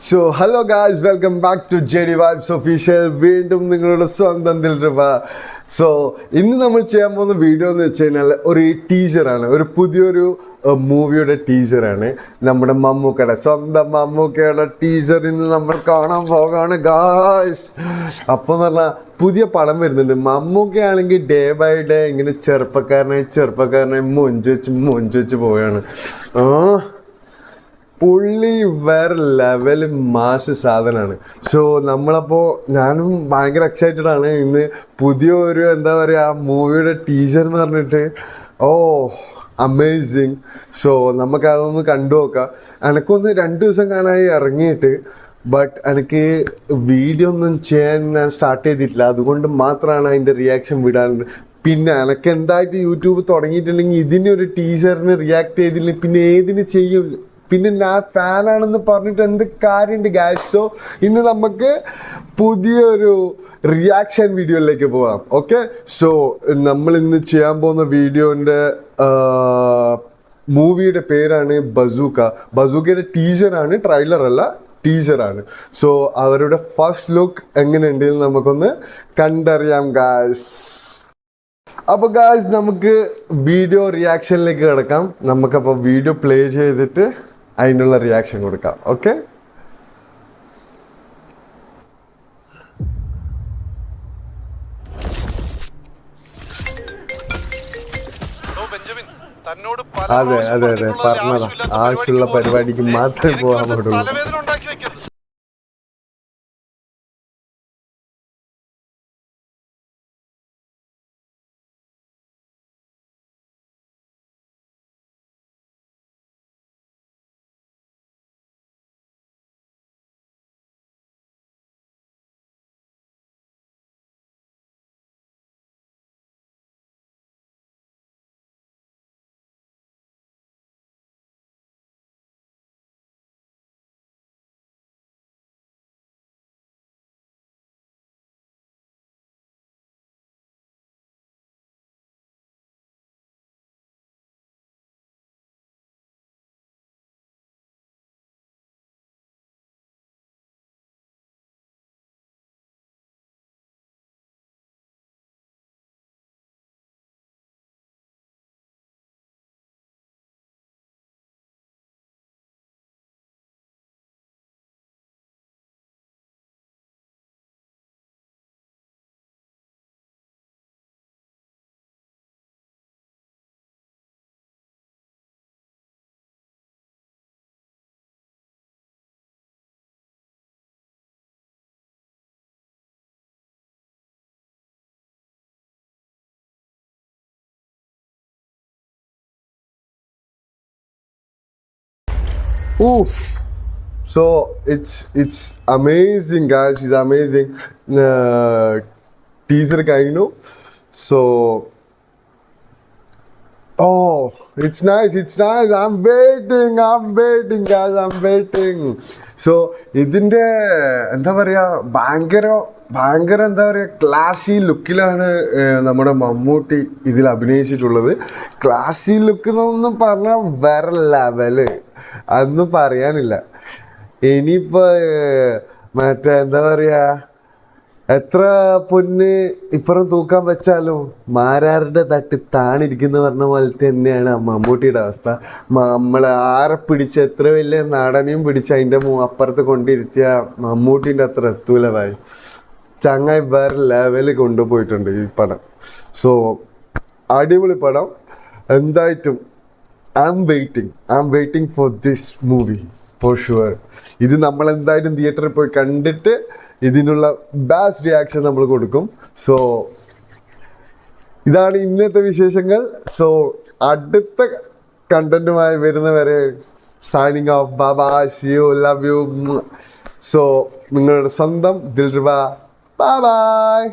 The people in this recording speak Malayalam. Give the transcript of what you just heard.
So hello guys, welcome back to JD Vibes official. വീണ്ടും നിങ്ങളുടെ സ്വന്തം ദിൽറുബ. സോ ഇന്ന് നമ്മൾ ചെയ്യാൻ പോകുന്ന വീഡിയോ എന്ന് വെച്ച് കഴിഞ്ഞാൽ ഒരു ടീസറാണ്, ഒരു പുതിയൊരു മൂവിയുടെ ടീസറാണ്. നമ്മുടെ മമ്മൂക്കയുടെ സ്വന്തം മമ്മൂക്കയുടെ ടീസർ ഇന്ന് നമ്മൾ കാണാൻ പോകാണ് ഗായ്സ്. അപ്പോൾ എന്ന് പറഞ്ഞാൽ പുതിയ പടം വരുന്നുണ്ട്. മമ്മൂക്കയാണെങ്കിൽ ഡേ ബൈ ഡേ ഇങ്ങനെ ചെറുപ്പക്കാരനായി മൊഞ്ച് വെച്ച് പോവുകയാണ്. പുള്ളി വേറെ ലെവൽ മാസ് സാധനമാണ്. സോ നമ്മളപ്പോൾ ഞാനും ഭയങ്കര എക്സൈറ്റഡ് ആണ്. ഇന്ന് പുതിയ ഒരു എന്താ പറയുക മൂവിയുടെ ടീസർ എന്ന് പറഞ്ഞിട്ട് അമേസിങ്. സോ നമുക്കതൊന്ന് കണ്ടു നോക്കാം. എനിക്കൊന്ന് 2 ദിവസം കാണായി ഇറങ്ങിയിട്ട്, ബട്ട് എനിക്ക് വീഡിയോ ഒന്നും ചെയ്യാൻ ഞാൻ സ്റ്റാർട്ട് ചെയ്തിട്ടില്ല. അതുകൊണ്ട് മാത്രമാണ് അതിൻ്റെ റിയാക്ഷൻ വിടാൻ. പിന്നെ എനിക്ക് എന്തായിട്ട് യൂട്യൂബ് തുടങ്ങിയിട്ടുണ്ടെങ്കിൽ ഇതിനൊരു ടീസറിന് റിയാക്ട് ചെയ്തില്ലെങ്കിൽ പിന്നെ ഏതിന് ചെയ്യും? പിന്നെ ഞാൻ ഫാനാണെന്ന് പറഞ്ഞിട്ട് എന്ത് കാര്യമുണ്ട് ഗായ്സ്? സോ ഇന്ന് നമുക്ക് പുതിയൊരു റിയാക്ഷൻ വീഡിയോയിലേക്ക് പോകാം. ഓക്കെ, സോ നമ്മൾ ഇന്ന് ചെയ്യാൻ പോകുന്ന വീഡിയോൻ്റെ മൂവിയുടെ പേരാണ് ബസൂക്ക. ബസൂക്കയുടെ ടീസറാണ്, ട്രെയിലർ അല്ല, ടീസറാണ്. സോ അവരുടെ ഫസ്റ്റ് ലുക്ക് എങ്ങനെയുണ്ടെന്ന് നമുക്കൊന്ന് കണ്ടറിയാം ഗായ്സ്. അപ്പോൾ ഗായ്സ്, നമുക്ക് വീഡിയോ റിയാക്ഷനിലേക്ക് കിടക്കാം. നമുക്കപ്പോൾ വീഡിയോ പ്ലേ ചെയ്തിട്ട് അതിനുള്ള റിയാക്ഷൻ കൊടുക്കാം. ഓക്കെ, അതെ അതെ അതെ പറഞ്ഞതാ, ആവശ്യമുള്ള പരിപാടിക്ക് മാത്രമേ പോകാൻ പറ്റുള്ളൂ. Oof. So it's amazing guys, it's amazing. Teaser കഴിഞ്ഞു. So it's nice. I'm waiting guys, I'm waiting. So ഇതിൻ്റെ എന്താ പറയുക, ഭയങ്കര എന്താ പറയുക, ക്ലാസി ലുക്കിലാണ് നമ്മുടെ മമ്മൂട്ടി ഇതിൽ അഭിനയിച്ചിട്ടുള്ളത്. ക്ലാസി ലുക്ക് എന്നൊന്നും പറഞ്ഞാൽ വേറെ ലെവല്, അതൊന്നും പറയാനില്ല. ഇനിയിപ്പോൾ മറ്റേ എന്താ പറയുക, എത്ര പൊന്ന് ഇപ്പുറം തൂക്കാൻ വെച്ചാലും മാരാരുടെ തട്ടി താണിരിക്കുന്ന പറഞ്ഞ പോലെ തന്നെയാണ് മമ്മൂട്ടിയുടെ അവസ്ഥ. നമ്മൾ ആരെ പിടിച്ച് എത്ര വലിയ നടനെയും പിടിച്ച് അതിൻ്റെ അപ്പുറത്ത് കൊണ്ടിരുത്തിയ മമ്മൂട്ടിൻ്റെ അത്ര എത്തൂല ഭായി. ചങ്ങായി വേറെ ലെവലിൽ കൊണ്ടുപോയിട്ടുണ്ട് ഈ പടം. സോ അടിപൊളി പടം എന്തായിട്ടും. I am waiting for this movie for sure. ഇത് നമ്മൾ എന്തായാലും തിയേറ്ററിൽ പോയി കണ്ടിട്ട് ഇതിനുള്ള ബെസ്റ്റ് റിയാക്ഷൻ നമ്മൾ കൊടുക്കും. സോ ഇതാണ് ഇന്നത്തെ വിശേഷങ്ങൾ. സോ അടുത്ത കണ്ടന്റുമായി വരുന്നവരെ signing off. Bye bye, see you, love you. So നിങ്ങളുടെ സ്വന്തം ദിൽറുബ. Bye bye.